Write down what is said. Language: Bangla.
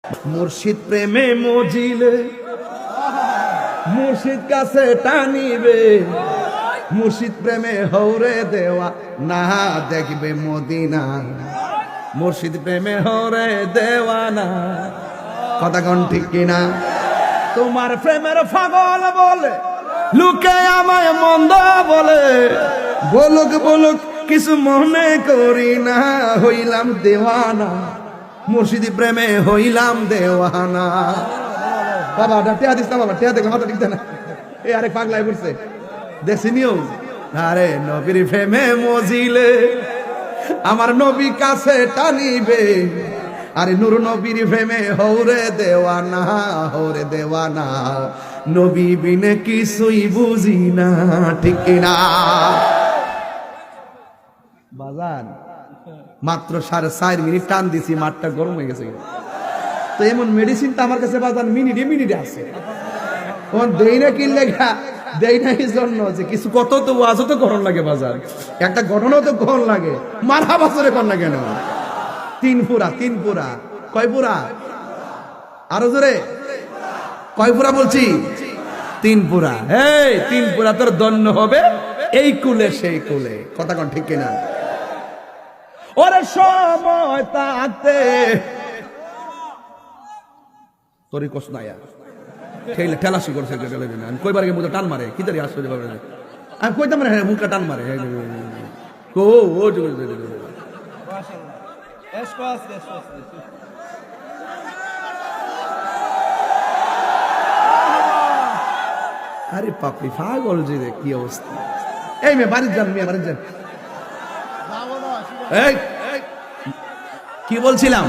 মুর্শিদ প্রেমে মজিলে মুর্শিদ কাছে টানিবে, মুর্শিদ প্রেমে হৌরে দেওয়া না দেখবে মদিনা, মুর্শিদ প্রেমে হৌরে দেওয়া না। কথা কোন ঠিক কিনা? তোমার প্রেমের পাগল বলে লোকে আমায় মন্দ বলে, বলুক বলুক কিছু মনে করি না, হইলাম দেওয়ানা, মুর্শিদি প্রেমে হইলাম দেওয়ানা। বাবা টিয়া দিস না, বাবা টিয়া দেখো মাথা ঠিক না, এই আরেক পাগলাই করছে দেখছিনিও। আরে নবীর প্রেমে মজিলে আমার নবী কাছে টানিবে, আরে নূর নবীর প্রেমে হৌরে দেওয়ানা, হৌরে দেওয়ানা, নবী বিনে কিছুই বুঝি না, ঠিক কিনা? বাজান মাত্র 4.5 মিনিট টান দিছি, মাঠটা গরম হয়ে গেছে। তো এমন মেডিসিন তো আমার কাছে বাজান মিনিটে মিনিটে আছে, তোমার দেই না কিনলে দেই না এই জন্য যে কিছু কত তো আজও তো গরম লাগে বাজার, একটা ঘটনাও তো গরম লাগে, মারা বছরে কর না কেন? 3 পুরা 3 পুরা কয় পুরা? আরো জোরে কয় পুরা বলছি? 3 পুরা। এই 3 পুরা তোর দন্য হবে এই কুলে সেই কুলে। কথা কোন ঠিক কিনা? ওরে সময় তাতে তোর কস না ঠেলে ঠেলাশি করছে, আমি কইবার আগে মুখে টান মারে কি তারি আসলে আমি কইতাম না, মুখটা টান মারে ও ও আরে পাপড়ি পাগল যে কি অবস্থা। এই মেয়ে বাড়ির যান, মেয়ে বাড়ির যান। এই কি বলছিলাম?